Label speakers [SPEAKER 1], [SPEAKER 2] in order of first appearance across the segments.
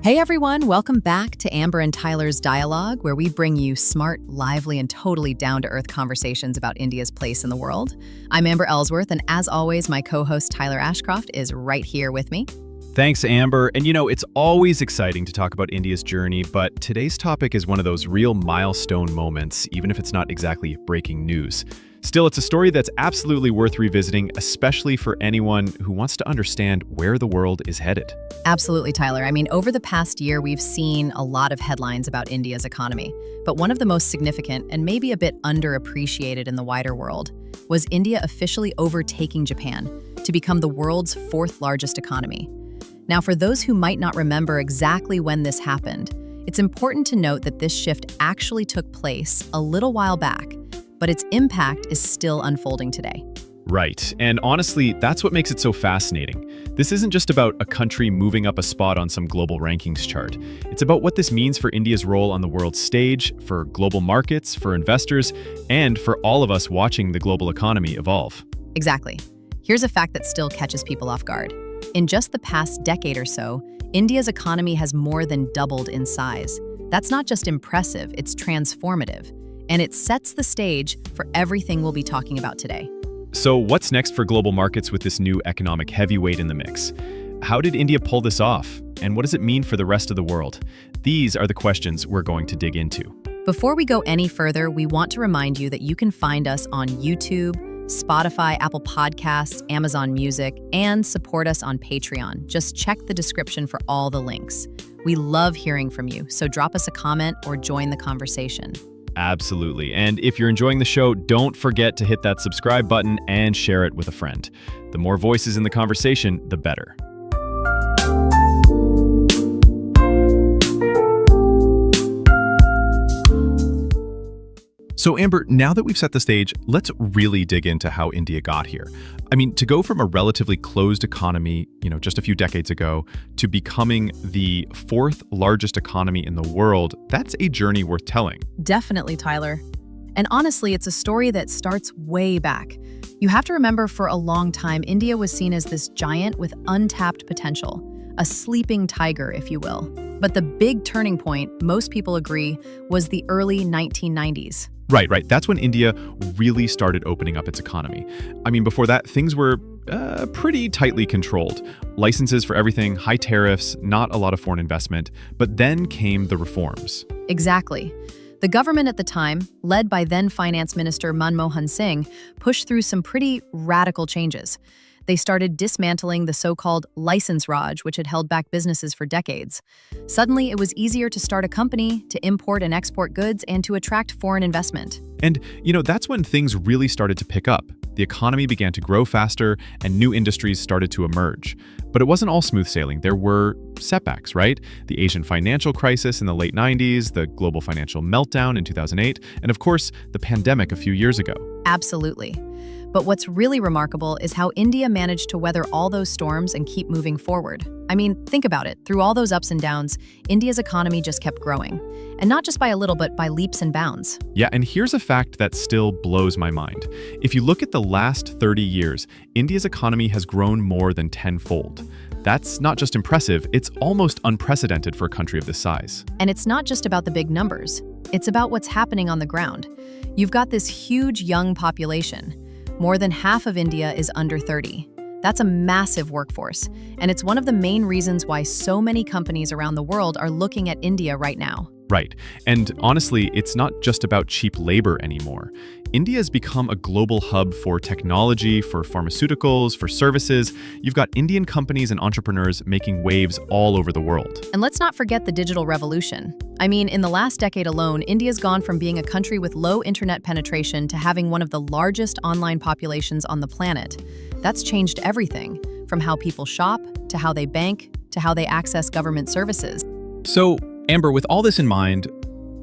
[SPEAKER 1] Hey everyone, welcome back to Amber and Tyler's Dialogue, where we bring you smart, lively, and totally down-to-earth conversations about India's place in the world. I'm Amber Ellsworth, and as always, my co-host Tyler Ashcroft is right here with me.
[SPEAKER 2] Thanks, Amber. And it's always exciting to talk about India's journey, but today's topic is one of those real milestone moments, even if it's not exactly breaking news. Still, it's a story that's absolutely worth revisiting, especially for anyone who wants to understand where the world is headed.
[SPEAKER 1] Absolutely, Tyler. I mean, over the past year, we've seen a lot of headlines about India's economy. But one of the most significant and maybe a bit underappreciated in the wider world was India officially overtaking Japan to become the world's fourth largest economy. Now, for those who might not remember exactly when this happened, it's important to note that this shift actually took place a little while back, but its impact is still unfolding today.
[SPEAKER 2] Right. And honestly, that's what makes it so fascinating. This isn't just about a country moving up a spot on some global rankings chart. It's about what this means for India's role on the world stage, for global markets, for investors, and for all of us watching the global economy evolve.
[SPEAKER 1] Exactly. Here's a fact that still catches people off guard. In just the past decade or so, India's economy has more than doubled in size. That's not just impressive, it's transformative. And it sets the stage for everything we'll be talking about today.
[SPEAKER 2] So what's next for global markets with this new economic heavyweight in the mix? How did India pull this off? And what does it mean for the rest of the world? These are the questions we're going to dig into.
[SPEAKER 1] Before we go any further, we want to remind you that you can find us on YouTube, Spotify, Apple Podcasts, Amazon Music, and support us on Patreon. Just check the description for all the links. We love hearing from you, so drop us a comment or join the conversation.
[SPEAKER 2] Absolutely. And if you're enjoying the show, don't forget to hit that subscribe button and share it with a friend. The more voices in the conversation, the better. So Amber, now that we've set the stage, let's really dig into how India got here. I mean, to go from a relatively closed economy, just a few decades ago, to becoming the fourth largest economy in the world, that's a journey worth telling.
[SPEAKER 1] Definitely, Tyler. And honestly, it's a story that starts way back. You have to remember, for a long time, India was seen as this giant with untapped potential, a sleeping tiger, if you will. But the big turning point, most people agree, was the early 1990s.
[SPEAKER 2] Right. That's when India really started opening up its economy. I mean, before that, things were pretty tightly controlled. Licenses for everything, high tariffs, not a lot of foreign investment. But then came the reforms.
[SPEAKER 1] Exactly. The government at the time, led by then Finance Minister Manmohan Singh, pushed through some pretty radical changes. They started dismantling the so-called license Raj, which had held back businesses for decades. Suddenly, it was easier to start a company, to import and export goods, and to attract foreign investment.
[SPEAKER 2] And, that's when things really started to pick up. The economy began to grow faster, and new industries started to emerge. But it wasn't all smooth sailing. There were setbacks, right? The Asian financial crisis in the late 90s, the global financial meltdown in 2008, and of course, the pandemic a few years ago.
[SPEAKER 1] Absolutely. But what's really remarkable is how India managed to weather all those storms and keep moving forward. I mean, think about it. Through all those ups and downs, India's economy just kept growing. And not just by a little, but by leaps and bounds.
[SPEAKER 2] Yeah, and here's a fact that still blows my mind. If you look at the last 30 years, India's economy has grown more than tenfold. That's not just impressive, it's almost unprecedented for a country of this size.
[SPEAKER 1] And it's not just about the big numbers. It's about what's happening on the ground. You've got this huge young population. More than half of India is under 30. That's a massive workforce, and it's one of the main reasons why so many companies around the world are looking at India right now.
[SPEAKER 2] Right. And honestly, it's not just about cheap labor anymore. India has become a global hub for technology, for pharmaceuticals, for services. You've got Indian companies and entrepreneurs making waves all over the world.
[SPEAKER 1] And let's not forget the digital revolution. I mean, in the last decade alone, India's gone from being a country with low internet penetration to having one of the largest online populations on the planet. That's changed everything, from how people shop, to how they bank, to how they access government services.
[SPEAKER 2] So, Amber, with all this in mind,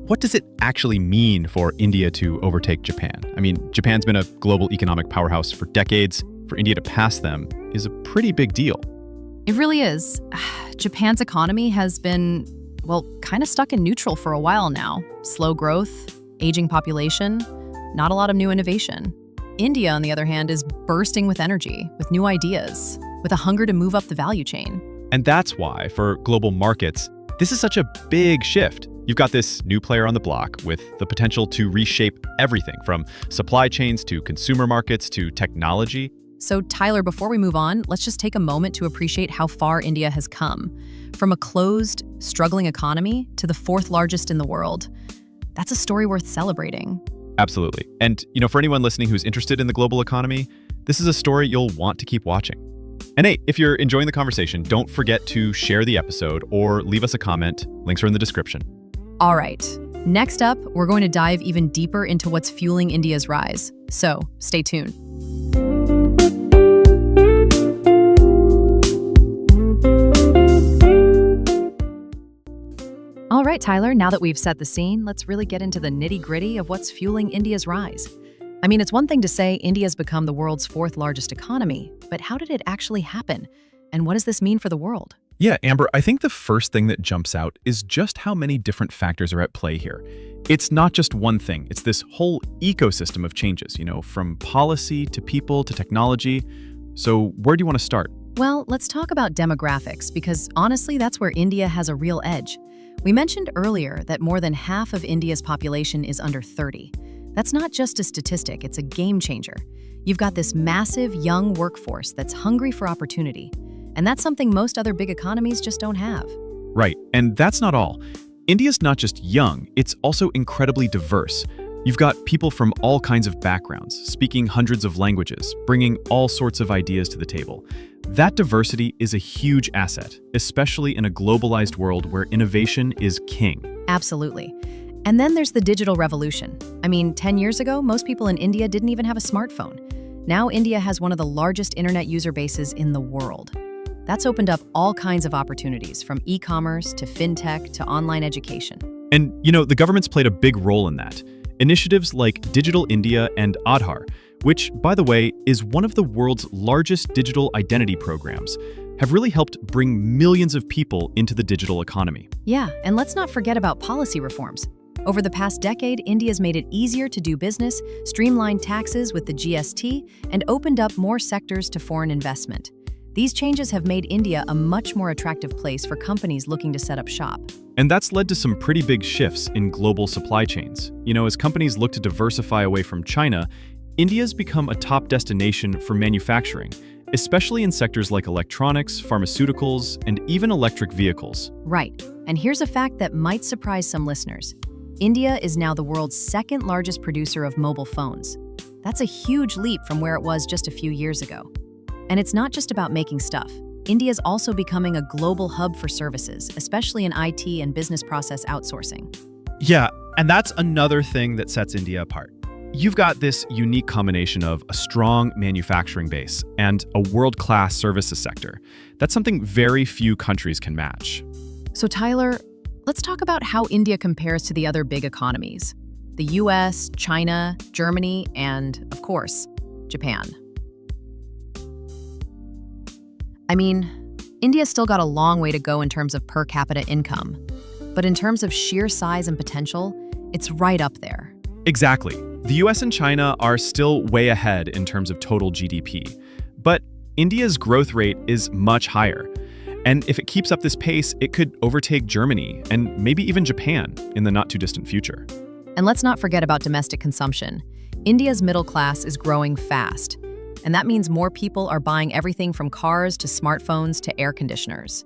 [SPEAKER 2] what does it actually mean for India to overtake Japan? I mean, Japan's been a global economic powerhouse for decades. For India to pass them is a pretty big deal.
[SPEAKER 1] It really is. Japan's economy has been, kind of stuck in neutral for a while now. Slow growth, aging population, not a lot of new innovation. India, on the other hand, is bursting with energy, with new ideas, with a hunger to move up the value chain.
[SPEAKER 2] And that's why, for global markets, This is such a big shift. You've got this new player on the block with the potential to reshape everything from supply chains to consumer markets to technology.
[SPEAKER 1] So Tyler, before we move on, let's just take a moment to appreciate how far India has come. From a closed, struggling economy to the fourth largest in the world. That's a story worth celebrating.
[SPEAKER 2] Absolutely. And, for anyone listening who's interested in the global economy, this is a story you'll want to keep watching. And hey, if you're enjoying the conversation, don't forget to share the episode or leave us a comment. Links are in the description.
[SPEAKER 1] All right. Next up, we're going to dive even deeper into what's fueling India's rise. So stay tuned. All right, Tyler, now that we've set the scene, let's really get into the nitty-gritty of what's fueling India's rise. I mean, it's one thing to say India's become the world's fourth largest economy, but how did it actually happen? And what does this mean for the world?
[SPEAKER 2] Yeah, Amber, I think the first thing that jumps out is just how many different factors are at play here. It's not just one thing, it's this whole ecosystem of changes, from policy to people to technology. So where do you want to start?
[SPEAKER 1] Well, let's talk about demographics, because honestly, that's where India has a real edge. We mentioned earlier that more than half of India's population is under 30. That's not just a statistic, it's a game changer. You've got this massive young workforce that's hungry for opportunity. And that's something most other big economies just don't have.
[SPEAKER 2] Right, and that's not all. India's not just young, it's also incredibly diverse. You've got people from all kinds of backgrounds, speaking hundreds of languages, bringing all sorts of ideas to the table. That diversity is a huge asset, especially in a globalized world where innovation is king.
[SPEAKER 1] Absolutely. And then there's the digital revolution. I mean, 10 years ago, most people in India didn't even have a smartphone. Now India has one of the largest internet user bases in the world. That's opened up all kinds of opportunities, from e-commerce to fintech to online education.
[SPEAKER 2] And, the government's played a big role in that. Initiatives like Digital India and Aadhaar, which, by the way, is one of the world's largest digital identity programs, have really helped bring millions of people into the digital economy.
[SPEAKER 1] Yeah, and let's not forget about policy reforms. Over the past decade, India's made it easier to do business, streamlined taxes with the GST, and opened up more sectors to foreign investment. These changes have made India a much more attractive place for companies looking to set up shop.
[SPEAKER 2] And that's led to some pretty big shifts in global supply chains. As companies look to diversify away from China, India's become a top destination for manufacturing, especially in sectors like electronics, pharmaceuticals, and even electric vehicles.
[SPEAKER 1] Right. And here's a fact that might surprise some listeners. India is now the world's second largest producer of mobile phones. That's a huge leap from where it was just a few years ago. And it's not just about making stuff. India's also becoming a global hub for services, especially in IT and business process outsourcing.
[SPEAKER 2] Yeah, and that's another thing that sets India apart. You've got this unique combination of a strong manufacturing base and a world-class services sector. That's something very few countries can match.
[SPEAKER 1] So Tyler, let's talk about how India compares to the other big economies. The US, China, Germany, and, of course, Japan. I mean, India's still got a long way to go in terms of per capita income. But in terms of sheer size and potential, it's right up there.
[SPEAKER 2] Exactly. The US and China are still way ahead in terms of total GDP. But India's growth rate is much higher. And if it keeps up this pace, it could overtake Germany and maybe even Japan in the not-too-distant future.
[SPEAKER 1] And let's not forget about domestic consumption. India's middle class is growing fast. And that means more people are buying everything from cars to smartphones to air conditioners.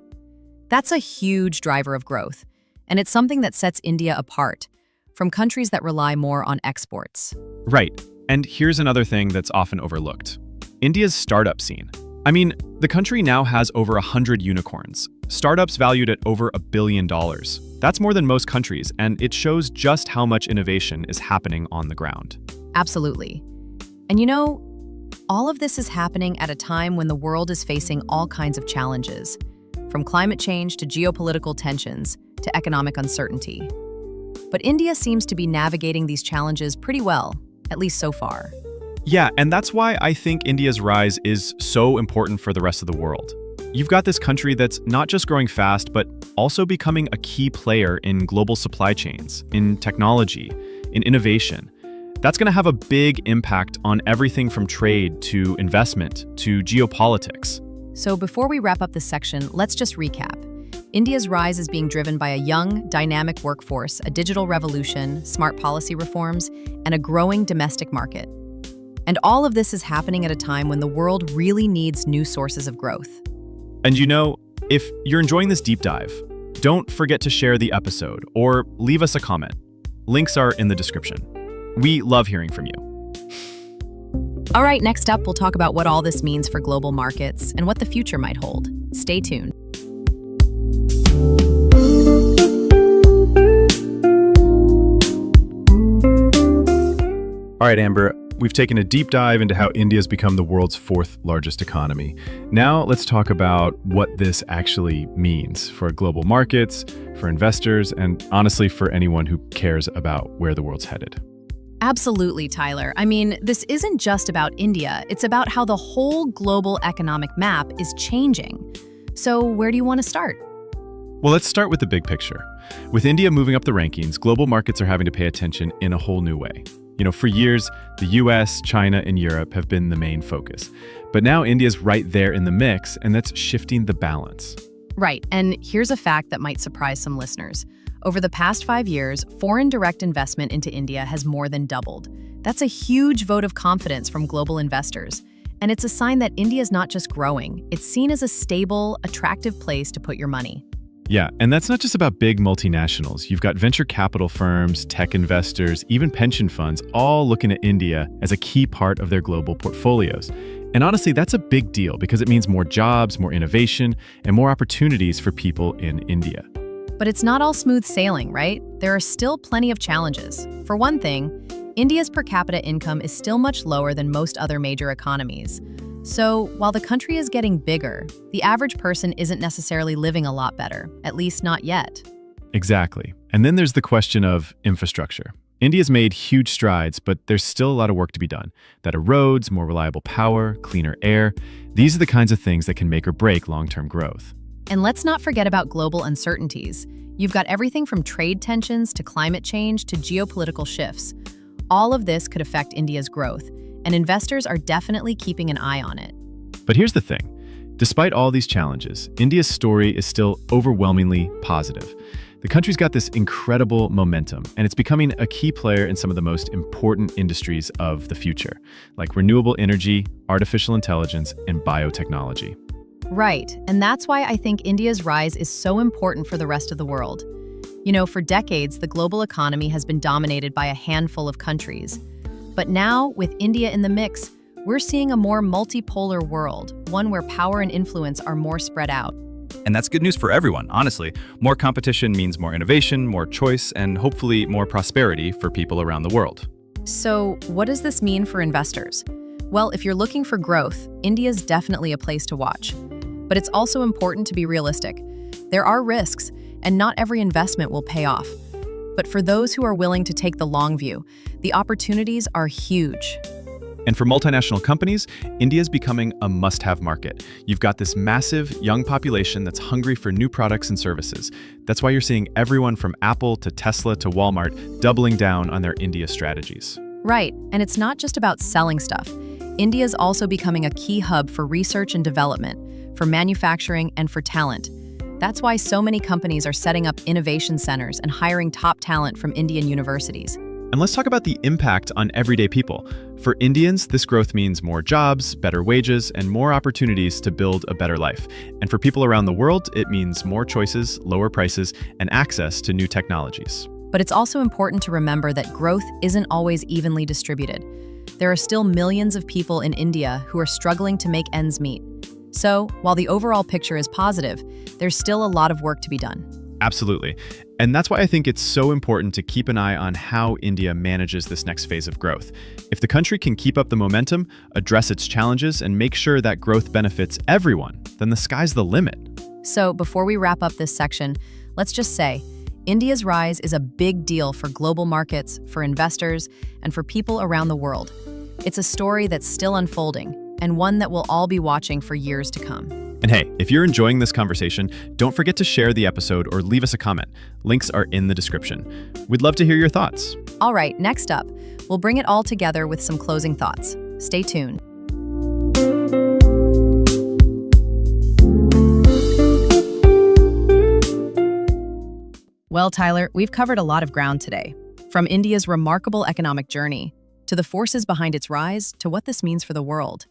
[SPEAKER 1] That's a huge driver of growth, and it's something that sets India apart from countries that rely more on exports.
[SPEAKER 2] Right. And here's another thing that's often overlooked. India's startup scene. I mean, the country now has over 100 unicorns, startups valued at over $1 billion. That's more than most countries, and it shows just how much innovation is happening on the ground.
[SPEAKER 1] Absolutely. And all of this is happening at a time when the world is facing all kinds of challenges, from climate change to geopolitical tensions to economic uncertainty. But India seems to be navigating these challenges pretty well, at least so far.
[SPEAKER 2] Yeah, and that's why I think India's rise is so important for the rest of the world. You've got this country that's not just growing fast, but also becoming a key player in global supply chains, in technology, in innovation. That's going to have a big impact on everything from trade to investment to geopolitics.
[SPEAKER 1] So before we wrap up this section, let's just recap. India's rise is being driven by a young, dynamic workforce, a digital revolution, smart policy reforms, and a growing domestic market. And all of this is happening at a time when the world really needs new sources of growth.
[SPEAKER 2] And if you're enjoying this deep dive, don't forget to share the episode or leave us a comment. Links are in the description. We love hearing from you.
[SPEAKER 1] All right, next up, we'll talk about what all this means for global markets and what the future might hold. Stay tuned.
[SPEAKER 2] All right, Amber, we've taken a deep dive into how India's become the world's fourth largest economy. Now let's talk about what this actually means for global markets, for investors, and honestly, for anyone who cares about where the world's headed.
[SPEAKER 1] Absolutely, Tyler. I mean, this isn't just about India. It's about how the whole global economic map is changing. So where do you want to start?
[SPEAKER 2] Well, let's start with the big picture. With India moving up the rankings, global markets are having to pay attention in a whole new way. For years, the US, China, and Europe have been the main focus. But now India's right there in the mix, and that's shifting the balance.
[SPEAKER 1] Right, and here's a fact that might surprise some listeners. Over the past 5 years, foreign direct investment into India has more than doubled. That's a huge vote of confidence from global investors. And it's a sign that India's not just growing, it's seen as a stable, attractive place to put your money.
[SPEAKER 2] Yeah, and that's not just about big multinationals. You've got venture capital firms, tech investors, even pension funds, all looking at India as a key part of their global portfolios. And honestly, that's a big deal because it means more jobs, more innovation, and more opportunities for people in India.
[SPEAKER 1] But it's not all smooth sailing, right? There are still plenty of challenges. For one thing, India's per capita income is still much lower than most other major economies. So, while the country is getting bigger, the average person isn't necessarily living a lot better, at least not yet.
[SPEAKER 2] Exactly. And then there's the question of infrastructure. India's made huge strides, but there's still a lot of work to be done. Better roads, more reliable power, cleaner air. These are the kinds of things that can make or break long-term growth.
[SPEAKER 1] And let's not forget about global uncertainties. You've got everything from trade tensions to climate change to geopolitical shifts. All of this could affect India's growth, and investors are definitely keeping an eye on it.
[SPEAKER 2] But here's the thing. Despite all these challenges, India's story is still overwhelmingly positive. The country's got this incredible momentum, and it's becoming a key player in some of the most important industries of the future, like renewable energy, artificial intelligence, and biotechnology.
[SPEAKER 1] Right, and that's why I think India's rise is so important for the rest of the world. For decades, the global economy has been dominated by a handful of countries. But now, with India in the mix, we're seeing a more multipolar world, one where power and influence are more spread out.
[SPEAKER 3] And that's good news for everyone, honestly. More competition means more innovation, more choice, and hopefully more prosperity for people around the world.
[SPEAKER 1] So, what does this mean for investors? Well, if you're looking for growth, India's definitely a place to watch. But it's also important to be realistic. There are risks, and not every investment will pay off. But for those who are willing to take the long view, the opportunities are huge.
[SPEAKER 2] And for multinational companies, India's becoming a must-have market. You've got this massive young population that's hungry for new products and services. That's why you're seeing everyone from Apple to Tesla to Walmart doubling down on their India strategies.
[SPEAKER 1] Right, and it's not just about selling stuff. India's also becoming a key hub for research and development, for manufacturing, and for talent. That's why so many companies are setting up innovation centers and hiring top talent from Indian universities.
[SPEAKER 2] And let's talk about the impact on everyday people. For Indians, this growth means more jobs, better wages, and more opportunities to build a better life. And for people around the world, it means more choices, lower prices, and access to new technologies.
[SPEAKER 1] But it's also important to remember that growth isn't always evenly distributed. There are still millions of people in India who are struggling to make ends meet. So, while the overall picture is positive, there's still a lot of work to be done.
[SPEAKER 2] Absolutely. And that's why I think it's so important to keep an eye on how India manages this next phase of growth. If the country can keep up the momentum, address its challenges, and make sure that growth benefits everyone, then the sky's the limit.
[SPEAKER 1] So, before we wrap up this section, let's just say, India's rise is a big deal for global markets, for investors, and for people around the world. It's a story that's still unfolding, and one that we'll all be watching for years to come.
[SPEAKER 2] And hey, if you're enjoying this conversation, don't forget to share the episode or leave us a comment. Links are in the description. We'd love to hear your thoughts.
[SPEAKER 1] All right, next up, we'll bring it all together with some closing thoughts. Stay tuned. Well, Tyler, we've covered a lot of ground today. From India's remarkable economic journey, to the forces behind its rise, to what this means for the world.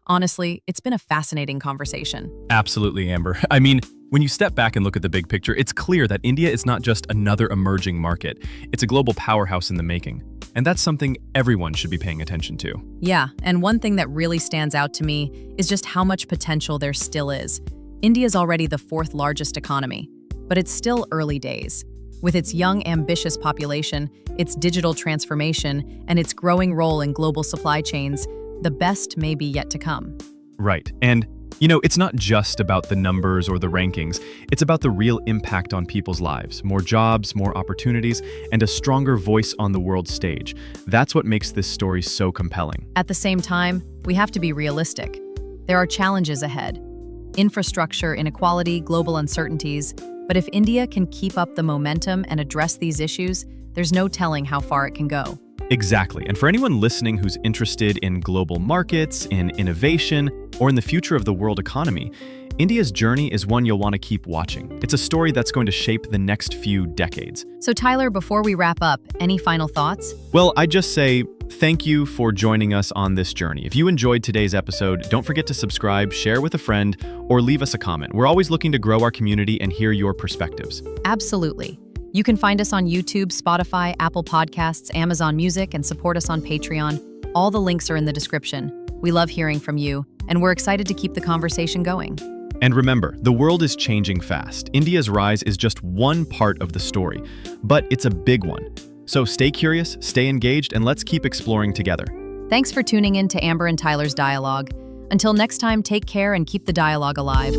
[SPEAKER 1] Honestly, it's been a fascinating conversation.
[SPEAKER 3] Absolutely, Amber. I mean, when you step back and look at the big picture, it's clear that India is not just another emerging market. It's a global powerhouse in the making. And that's something everyone should be paying attention to.
[SPEAKER 1] Yeah, and one thing that really stands out to me is just how much potential there still is. India's already the fourth largest economy, but it's still early days. With its young, ambitious population, its digital transformation, and its growing role in global supply chains, the best may be yet to come.
[SPEAKER 3] Right. And, it's not just about the numbers or the rankings. It's about the real impact on people's lives. More jobs, more opportunities, and a stronger voice on the world stage. That's what makes this story so compelling.
[SPEAKER 1] At the same time, we have to be realistic. There are challenges ahead. Infrastructure, inequality, global uncertainties. But if India can keep up the momentum and address these issues, there's no telling how far it can go.
[SPEAKER 3] Exactly. And for anyone listening who's interested in global markets, in innovation, or in the future of the world economy, India's journey is one you'll want to keep watching. It's a story that's going to shape the next few decades.
[SPEAKER 1] So Tyler, before we wrap up, any final thoughts?
[SPEAKER 3] Well, I'd just say thank you for joining us on this journey. If you enjoyed today's episode, don't forget to subscribe, share with a friend, or leave us a comment. We're always looking to grow our community and hear your perspectives.
[SPEAKER 1] Absolutely. You can find us on YouTube, Spotify, Apple Podcasts, Amazon Music, and support us on Patreon. All the links are in the description. We love hearing from you, and we're excited to keep the conversation going.
[SPEAKER 3] And remember, the world is changing fast. India's rise is just one part of the story, but it's a big one. So stay curious, stay engaged, and let's keep exploring together.
[SPEAKER 1] Thanks for tuning in to Amber and Tyler's Dialogue. Until next time, take care and keep the dialogue alive.